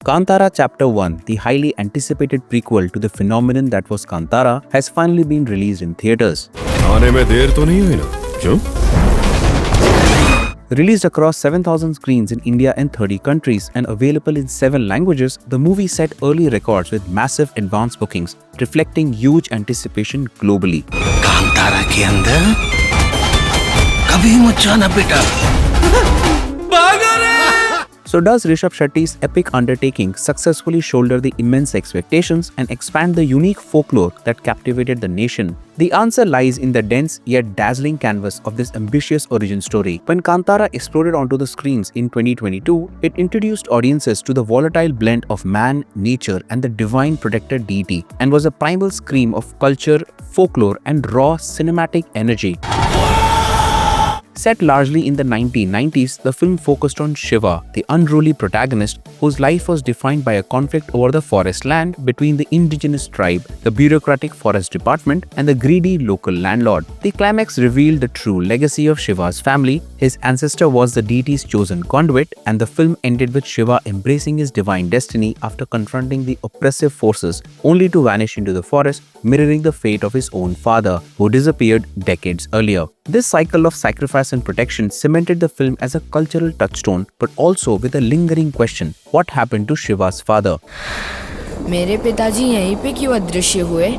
Kantara Chapter 1, the highly anticipated prequel to the phenomenon that was Kantara, has finally been released in theaters. आने में देर तो नहीं हुई ना? क्यों? Released across 7,000 screens in India and 30 countries and available in 7 languages, the movie set early records with massive advance bookings, reflecting huge anticipation globally. Kantara के अंदर कभी मत जाना बेटा। So does Rishab Shetty's epic undertaking successfully shoulder the immense expectations and expand the unique folklore that captivated the nation? The answer lies in the dense yet dazzling canvas of this ambitious origin story. When Kantara exploded onto the screens in 2022, it introduced audiences to the volatile blend of man, nature, and the divine protector deity, and was a primal scream of culture, folklore, and raw cinematic energy. Set largely in the 1990s, the film focused on Shiva, the unruly protagonist whose life was defined by a conflict over the forest land between the indigenous tribe, the bureaucratic forest department, and the greedy local landlord. The climax revealed the true legacy of Shiva's family. His ancestor was the deity's chosen conduit, and the film ended with Shiva embracing his divine destiny after confronting the oppressive forces, only to vanish into the forest, mirroring the fate of his own father, who disappeared decades earlier. This cycle of sacrifice and protection cemented the film as a cultural touchstone, but also with a lingering question: what happened to Shiva's father? मेरे पिताजी यहीं पे क्यों अदृश्य हुए?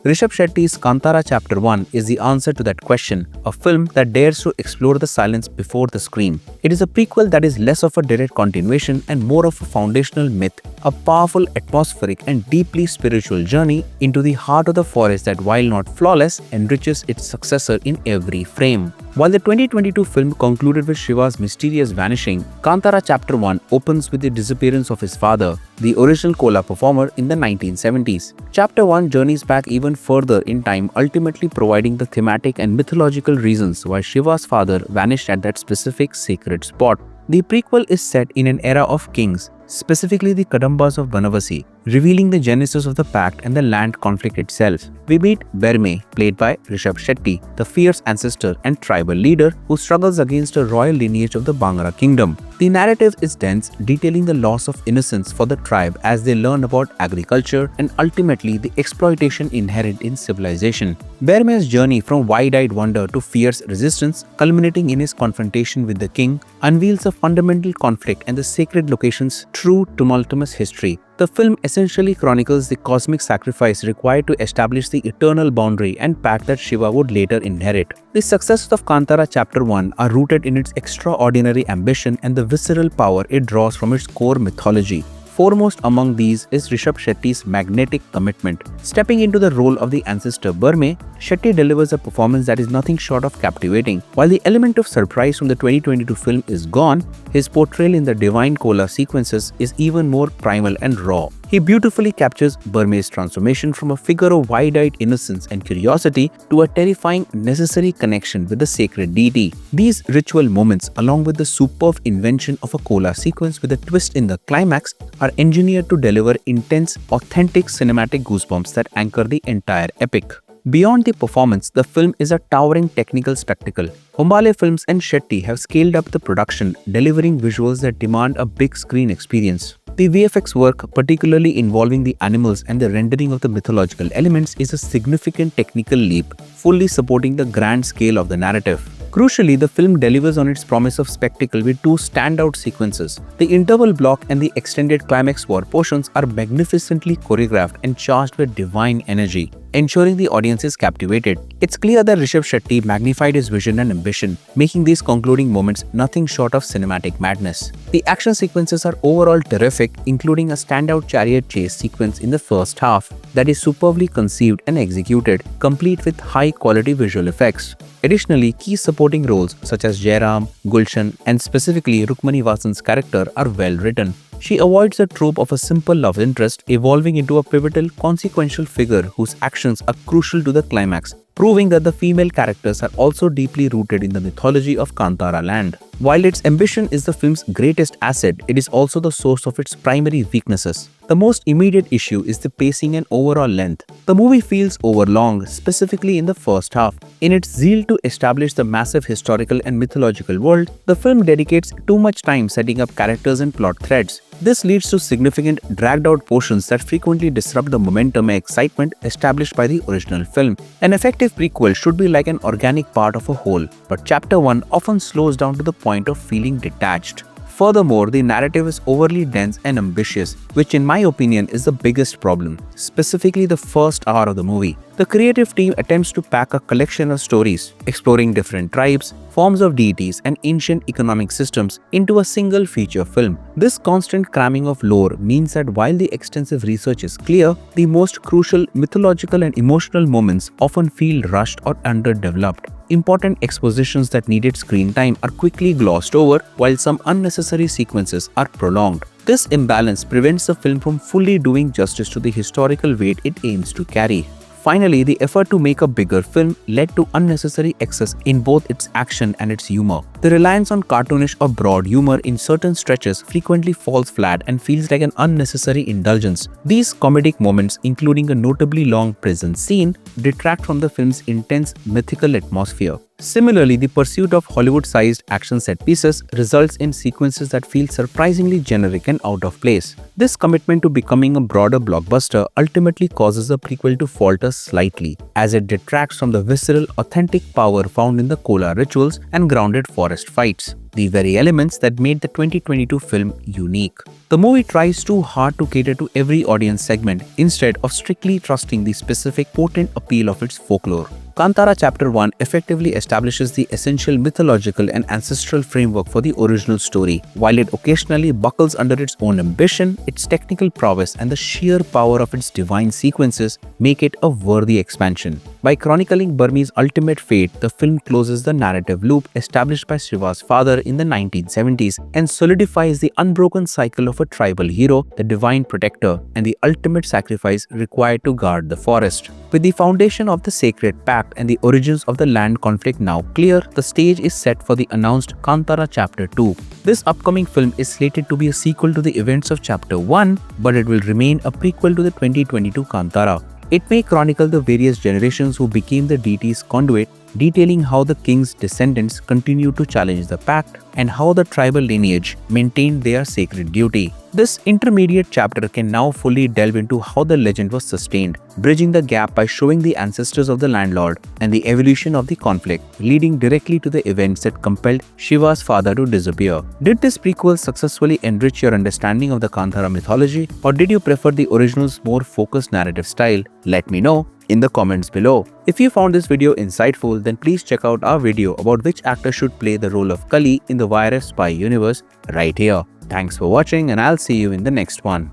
Rishab Shetty's Kantara Chapter 1 is the answer to that question, a film that dares to explore the silence before the screen. It is a prequel that is less of a direct continuation and more of a foundational myth, a powerful, atmospheric, and deeply spiritual journey into the heart of the forest that, while not flawless, enriches its successor in every frame. While the 2022 film concluded with Shiva's mysterious vanishing, Kantara Chapter 1 opens with the disappearance of his father, the original Kola performer, in the 1970s. Chapter 1 journeys back even further in time, ultimately providing the thematic and mythological reasons why Shiva's father vanished at that specific sacred spot. The prequel is set in an era of kings, specifically the Kadambas of Banavasi, revealing the genesis of the pact and the land conflict itself. We meet Berme, played by Rishab Shetty, the fierce ancestor and tribal leader who struggles against a royal lineage of the Bangara kingdom. The narrative is dense, detailing the loss of innocence for the tribe as they learn about agriculture and ultimately the exploitation inherent in civilization. Berme's journey from wide-eyed wonder to fierce resistance, culminating in his confrontation with the king, unveils a fundamental conflict and the sacred location's true tumultuous history. The film essentially chronicles the cosmic sacrifice required to establish the eternal boundary and pact that Shiva would later inherit. The successes of Kantara Chapter 1 are rooted in its extraordinary ambition and the visceral power it draws from its core mythology. Foremost among these is Rishab Shetty's magnetic commitment. Stepping into the role of the ancestor Berme, Shetty delivers a performance that is nothing short of captivating. While the element of surprise from the 2022 film is gone, his portrayal in the divine Kola sequences is even more primal and raw. He beautifully captures Berme's transformation from a figure of wide-eyed innocence and curiosity to a terrifying, necessary connection with the sacred deity. These ritual moments, along with the superb invention of a Kola sequence with a twist in the climax, are engineered to deliver intense, authentic cinematic goosebumps that anchor the entire epic. Beyond the performance, the film is a towering technical spectacle. Hombale Films and Shetty have scaled up the production, delivering visuals that demand a big screen experience. The VFX work, particularly involving the animals and the rendering of the mythological elements, is a significant technical leap, fully supporting the grand scale of the narrative. Crucially, the film delivers on its promise of spectacle with two standout sequences. The interval block and the extended climax war portions are magnificently choreographed and charged with divine energy, ensuring the audience is captivated. It's clear that Rishab Shetty magnified his vision and ambition, making these concluding moments nothing short of cinematic madness. The action sequences are overall terrific, including a standout chariot chase sequence in the first half that is superbly conceived and executed, complete with high-quality visual effects. Additionally, key supporting roles such as Jairam, Gulshan, and specifically Rukmani Vasan's character are well written. She avoids the trope of a simple love interest evolving into a pivotal, consequential figure whose actions are crucial to the climax, proving that the female characters are also deeply rooted in the mythology of Kantara land. While its ambition is the film's greatest asset, it is also the source of its primary weaknesses. The most immediate issue is the pacing and overall length. The movie feels overlong, specifically in the first half. In its zeal to establish the massive historical and mythological world, the film dedicates too much time setting up characters and plot threads. This leads to significant dragged-out portions that frequently disrupt the momentum and excitement established by the original film. An effective prequel should be like an organic part of a whole, but Chapter 1 often slows down to the point of feeling detached. Furthermore, the narrative is overly dense and ambitious, which in my opinion is the biggest problem, specifically the first hour of the movie. The creative team attempts to pack a collection of stories, exploring different tribes, forms of deities, and ancient economic systems into a single feature film. This constant cramming of lore means that while the extensive research is clear, the most crucial mythological and emotional moments often feel rushed or underdeveloped. Important expositions that needed screen time are quickly glossed over, while some unnecessary sequences are prolonged. This imbalance prevents the film from fully doing justice to the historical weight it aims to carry. Finally, the effort to make a bigger film led to unnecessary excess in both its action and its humor. The reliance on cartoonish or broad humor in certain stretches frequently falls flat and feels like an unnecessary indulgence. These comedic moments, including a notably long prison scene, detract from the film's intense mythical atmosphere. Similarly, the pursuit of Hollywood-sized action set pieces results in sequences that feel surprisingly generic and out of place. This commitment to becoming a broader blockbuster ultimately causes the prequel to falter slightly, as it detracts from the visceral, authentic power found in the Kola rituals and grounded forest fights, the very elements that made the 2022 film unique. The movie tries too hard to cater to every audience segment instead of strictly trusting the specific potent appeal of its folklore. Kantara Chapter 1 effectively establishes the essential mythological and ancestral framework for the original story. While it occasionally buckles under its own ambition, its technical prowess and the sheer power of its divine sequences make it a worthy expansion. By chronicling Berme's ultimate fate, the film closes the narrative loop established by Shiva's father in the 1970s and solidifies the unbroken cycle of a tribal hero, the divine protector, and the ultimate sacrifice required to guard the forest. With the foundation of the sacred pact and the origins of the land conflict now clear, the stage is set for the announced Kantara Chapter 2. This upcoming film is slated to be a sequel to the events of Chapter 1, but it will remain a prequel to the 2022 Kantara. It may chronicle the various generations who became the deity's conduit, detailing how the king's descendants continued to challenge the pact and how the tribal lineage maintained their sacred duty. This intermediate chapter can now fully delve into how the legend was sustained, bridging the gap by showing the ancestors of the landlord and the evolution of the conflict, leading directly to the events that compelled Shiva's father to disappear. Did this prequel successfully enrich your understanding of the Kantara mythology, or did you prefer the original's more focused narrative style? Let me know in the comments below. If you found this video insightful, then please check out our video about which actor should play the role of Kali in the YRF spy universe right here. Thanks for watching, and I'll see you in the next one.